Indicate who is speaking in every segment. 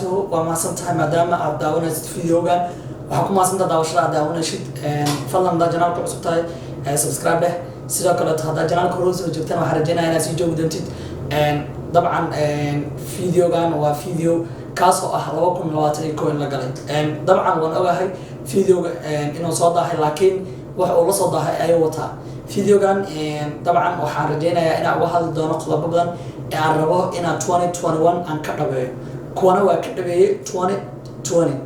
Speaker 1: وبركاته وما سنتها مدام أداونا فيديوغان وحكم ما سنتها داوشلا أداونا شيء فلان دا جنال كعصبتاي سبسكرايب له سيدا كلا هذا جنال كروز وجبتنا وحرجنا هنا سيجو بدنتي طبعا فيديوغان وفيديو كاسو أحلوكم لواتي كوين لقلي طبعا وانا أوهي فيديو إنه صداه لكن وحول صداه أيوتها فيديوغان طبعا وحرجنا إن أوهل دون قلب بدن أعربه إن 2021 أن كتبه كونا وكتبه 2020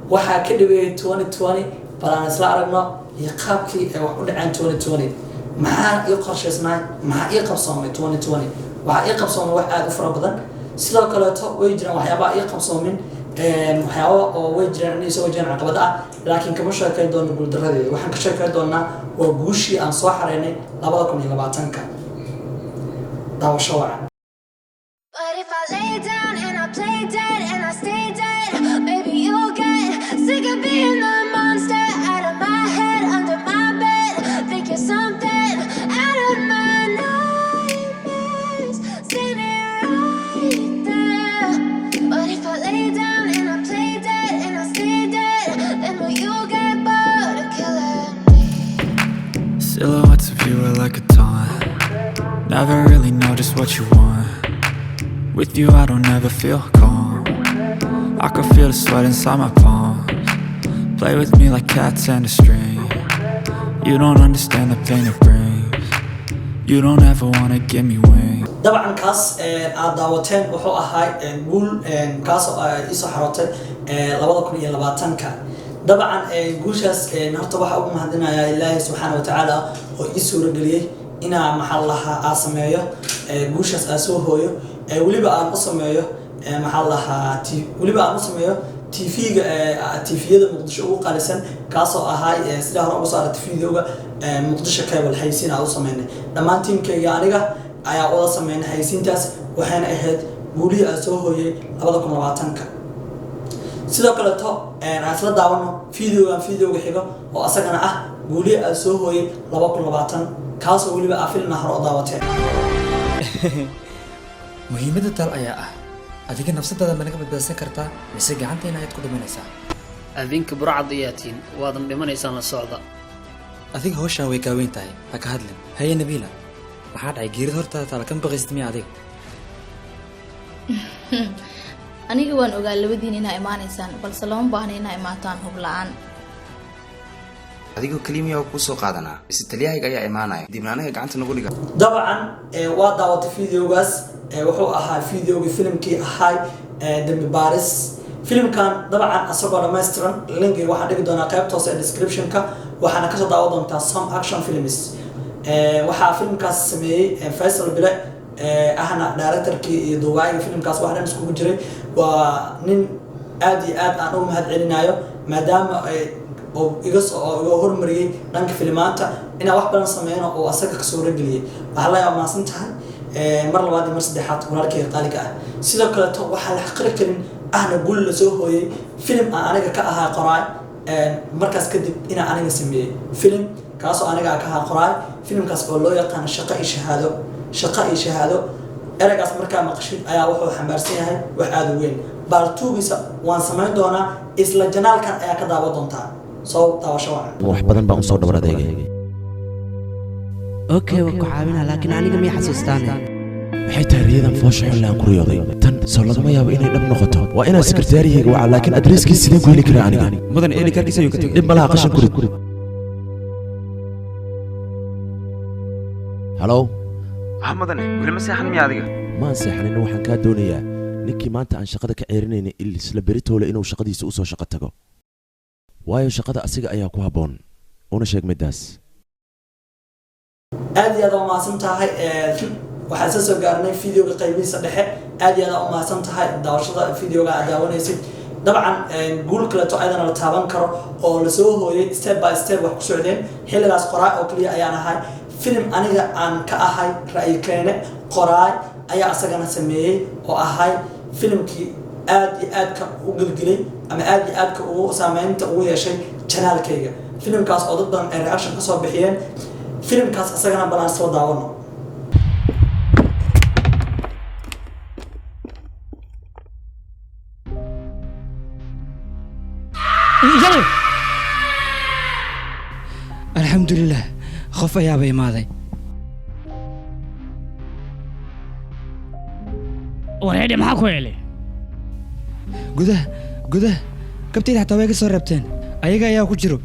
Speaker 1: وحكتبه 2020 فلان سلارنا يقابكي وحول عن 2020 مع يقرش اسمه مع يقبصهم 2020 ويقبصهم واحد أفراد بدن سلا كلا ويجرا وحيابا يقبصهم وحيابا ويجرا إني سوى جنا عقبة لكن كمشى كيدون نقول درادي وحن كشى كيدوننا وجوشي أن صاحرني لبضكم إلى بعتنك داو شوع.
Speaker 2: But if I lay down and I play dead and I stay dead, maybe you'll get sick of being the monster out of my head, under my bed. Think you're something out of my nightmares, standing right there. But if I lay down and I play dead and I stay dead, then will you get bored of killing me?
Speaker 3: Silhouettes of you are like a taunt. Never really know just what you want. With you I don't ever feel calm. I can feel the sweat inside my palms. Play with me like cats and a string. You don't understand the pain it brings. You don't ever wanna give me wings.
Speaker 1: طبعا كاس داوتين وحو أهاي نقول كاس إيسو حروتين لبضكم إلى لبعتنك طبعا جوشاس نهرت waxa ugu mahadinaya Ilaahay subhanahu wa ta'ala oo ii soo galiyay ina maxallaha asameeyo guushaas soo hooyo waliba aan u sameeyo maxallaha waliba aan u sameeyo TV-ga TV-yada Muqdisho ugu qaalisan kaasoo ahay sida hore ugu saaray TV-ga Muqdisho cable haysiin aan u sameeynay dhamaan teamkayga aniga ayaa wada sameeynay haysiintaas waxaana ahayd guulihi aan soo hooyay 2020ka sidoo kale to aan isla daawano fiidiyoga xigo oo asagana ah guulihi aan soo hooyay 2020 kaasoo waliba afilna hore u daawateen
Speaker 4: muhiimadda tal ayaa ah adiga nafsadaada ma naga badbaadsan kartaa mise gacanteena ayaad ku dhimanaysaa
Speaker 5: adinka burcad iyaatiin waadan dhimanaysaan la socda
Speaker 4: adiga hawshaan way kaaweyn tahay ha ka hadlin haye nabiila maxaa dhacay geerid hortaada taala kan baqaysid miya adiga
Speaker 6: aniga waan ogaa labadiin inaa imaanaysaan balse lama baahna inaa imaataan hub la'aan
Speaker 7: adigoo kaliya ku soo qaadanaa istaliyahayga ayaa imaanaya dibna anaga gacanta nagu dhiga
Speaker 1: dabcan waa daawatay fiidiyogaas wuxuu ahaa fiidiyowga filimkii ahay dambi baaris filimkan dabcan asagoo dhammaystiran linkiga waxaan dhigi doonaa qaybta hoose ee description-ka waxaana kasoo daawan doontaa some action films waxaa filimkaas sameeyey Faisal Bile ahna directorkii iyo duwaayiga filimkaas wax dhan iskugu jiray waa nin aad iyo aad aan u mahadcelinayo maadaama oo iga hormariyay dhanka filmaanta ina wax badan sameeyno oo asaga ka soo rageliyay waxa la yaabaasan tahay mar labaad iyo mar saddexaad walaalkay qaaliga ah sidoo kale to waxa la xaqri karin ahna gul la soo hooyay film aan aniga ka ahaa qoraay markaas kadib ina aniga sameeyay film kaas oo aniga ka ahaa qoraay filmkaas oo loo yaqaan shaqo iyo shahaado eragaas markaa maqashid ayaa wuxuu xambaarsan yahay wax aad u weyn baaltuugisa waan samayn doonaa isla janaalkan ayaa ka daawan doontaa soo daawasho
Speaker 8: wax badan baan soo dhabar adeegay
Speaker 9: okay waa ku caawinaa laakiin aniga ma xasuustaane
Speaker 8: waxay tahay riyadan foosha xun aan ku riyooday tan soo lagama yaabo inay dhab noqoto waa inaan sekretariyayga waca laakiin adreeskiisa sideen ku heli karaa aniga
Speaker 4: mudan eli karkiisa ayuu ka tegay
Speaker 8: dhib malaha qashan kurid halo
Speaker 7: mudan weli ma seexan miya adiga
Speaker 8: ma seexanina waxaan kaa doonayaa ninkii maanta aan shaqada ka ceerinayna isla beritoole inuu shaqadiisa u soo shaqo tago waayo shaqada asiga ayaa ku habboon una sheeg midaas
Speaker 1: aad iyo aad u mahadsan tahay waxaan soo gaarnay fiidiyowga qaybihiisa dhexe aad iyo aad u mahadsan tahay daawashada fiidiyowga aad daawanaysid dabcan guul kaleeto ayadana la taaban karo oo la soo hooyay step by step wax ku socdeen xilligaas qoraay oo kaliya ayaan ahay film aniga aan ka ahay ra'yi keene qoraay ayaa asagana sameeyay oo ahay filmkii aad iyo aad ka u gilgilay ama aad iyo aad ka ugu saameynta ugu yeeshay channelkayga filmkaas oo dad badan ay reaction ka soo bixiyeen filmkaas asagana balaan soo daawano
Speaker 5: يلا
Speaker 9: الحمد لله خوف يا بي ماذا
Speaker 5: وريدي معاكو يلي
Speaker 9: gudaha kabteeda xataa way ka soo rabteen ayaga ayaa ku jiro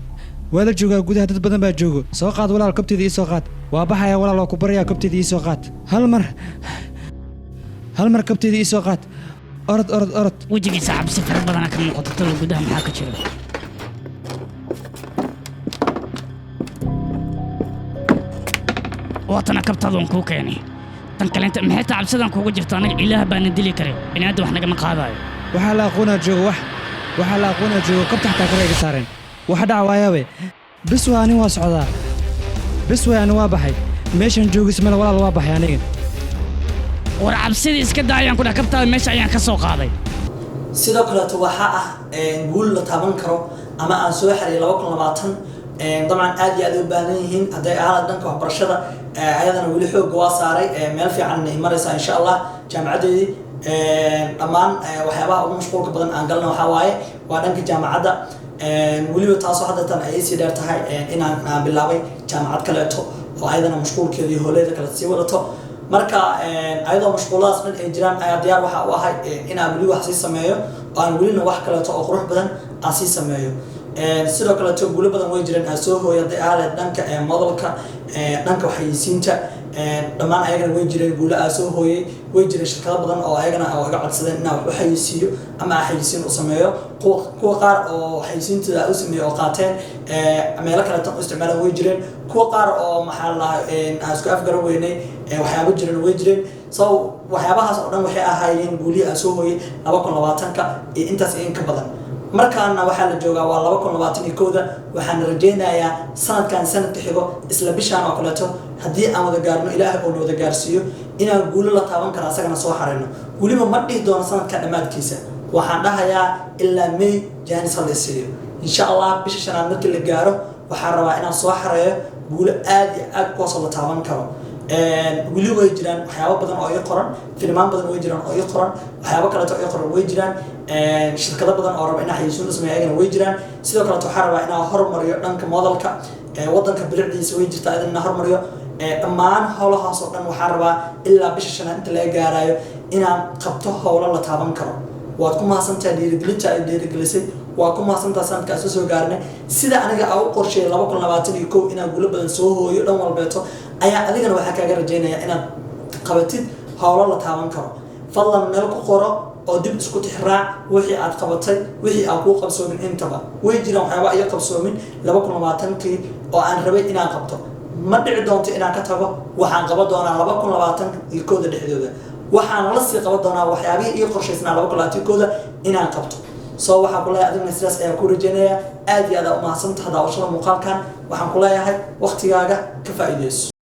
Speaker 9: waa la joogaa gudaha dad badan baa joogo soo qaad walaal kabteeda ii soo qaad waa baxaya walaal oo ku baraya kabteeda ii soo qaad hal mar kabteeda ii soo qaad orod
Speaker 5: wejigiisa cabsi fara badana ka muuqato talo gudaha maxaa ka jiro waatana kabtaadun kuu keenay tan kaleenta maxay taa cabsidan kuugu jirto anaga ilaah baana dili karay biniaadam wax nagama qaadayo
Speaker 9: waxaa la aqoonaa joogo kabta xataa kale iga saareen waxa dhaca waayaabe bis waa ani waa socdaa bis way ani waa baxay meeshan joogis male walaal waa baxay aniga
Speaker 5: war cabsidii iska daayaan ku dhaha kabtaada meesha ayaan ka soo qaaday
Speaker 1: sidoo kaleeto waxaa ah guul la taaban karo ama aan soo xariy 2020 dabcan aad iyo aad u baahan yihiin hadday ahaada dhanka waxbarashada ayadana weli xoog waa saaray meel fiican ay maraysaa insha Allah jaamacadeedii dhammaan waxyaabaha ugu mashquulka badan aan galno waxaa waaye waa dhanka jaamacadda weliba taasoo haddatan ay sii dheer tahay inaan bilaabay jaamacad kaleeto oo ayadana mashquulkeedii hooleeda kale sii wadato marka ayadoo mashquuladaas dhan ay jiraan ayaa diyaar waxa u ahay inaan weli wax sii sameeyo oo aan welina wax kaleeto oo qurux badan aan sii sameeyo sidoo kaleeto guulo badan way jireen aan soo hooyay hadday ahaaleed dhanka modelka dhanka waxaysiinta dhammaan ayagana way jireen guulo aan soo hooyay way jireen shirkado badan oo ayagana iga codsadeen inaan wax u xayisiiyo ama aan xayisiin u sameeyo kuwa qaar oo xayisiintooda u sameeyo oo qaateen meelo kaleeto u isticmaalaan way jireen kuwa qaar oo maxaa la aan isku afgaran weynay waxyaabo jireen way jireen so waxyaabahaas oo dhan waxay ahaayeen guulihii aan soo hooyay 2020ka iyo intaas in ka badan markaana waxaa la joogaa waa 2021da waxaan rajaynayaa sanadkan sanadka xigo isla bishaan oo kaleeto haddii aan wada gaarno ilaahay oo wada gaarsiiyo inaan guulo la taaban karo asagana soo xareyno weliba ma dhihi doono sanadka dhammaadkiisa waxaan dhahayaa ilaa May Jaanis la siiyo insha Allah bisha shanaad markii la gaaro waxaan rabaa inaan soo xareeyo guulo aad iyo aad kuwaas la taaban karo weli way jiraan waxyaabo badan oo ay qoran filmaan badan way jiraan oo ay qoran waxyaabo kale oo ay qoran way jiraan shirkado badan oo raba in xayisiin u sameeyaan way jiraan sidoo kale waxaan rabaa inaan horumariyo dhanka modelka wadanka bilicdiisa way jirtaa inaan horumariyo dhammaan howlahaas oo dhan waxaan rabaa ilaa bisha shanaad inta laga gaarayo inaan qabto howlo la taaban karo waad ku mahadsantahay dhiirigelinta ay dhiirigelisay waa ku mahadsantahay sanadkaas soo gaarnay sida aniga aan u qorsheeyay 2021 inaan guulo badan soo hooyo dhan walbeeto ayaa adigana waxaa kaaga rajaynayaa inaad qabatid howlo la taaban karo fadlan meel ku qoro oo dib isku tixraac wixii aad qabatay wixii aan kuu qabsoomin intaba way jiraan waxyaaba ay qabsoomin 2020kii oo aan rabay inaan qabto ma dhici doonto inaan ka tago waxaan qaban doonaa 2021 dhexdooda waxaan la sii qaban doonaa waxyaabihii ii qorshaysnaa 2021 inaan qabto soo waxaan ku leeyahay adigna sidaas ayaan ku rajaynayaa aad iyo aad u mahadsantahay daawashada muuqaalkan waxaan ku leeyahay waqtigaaga ka faa'iideyso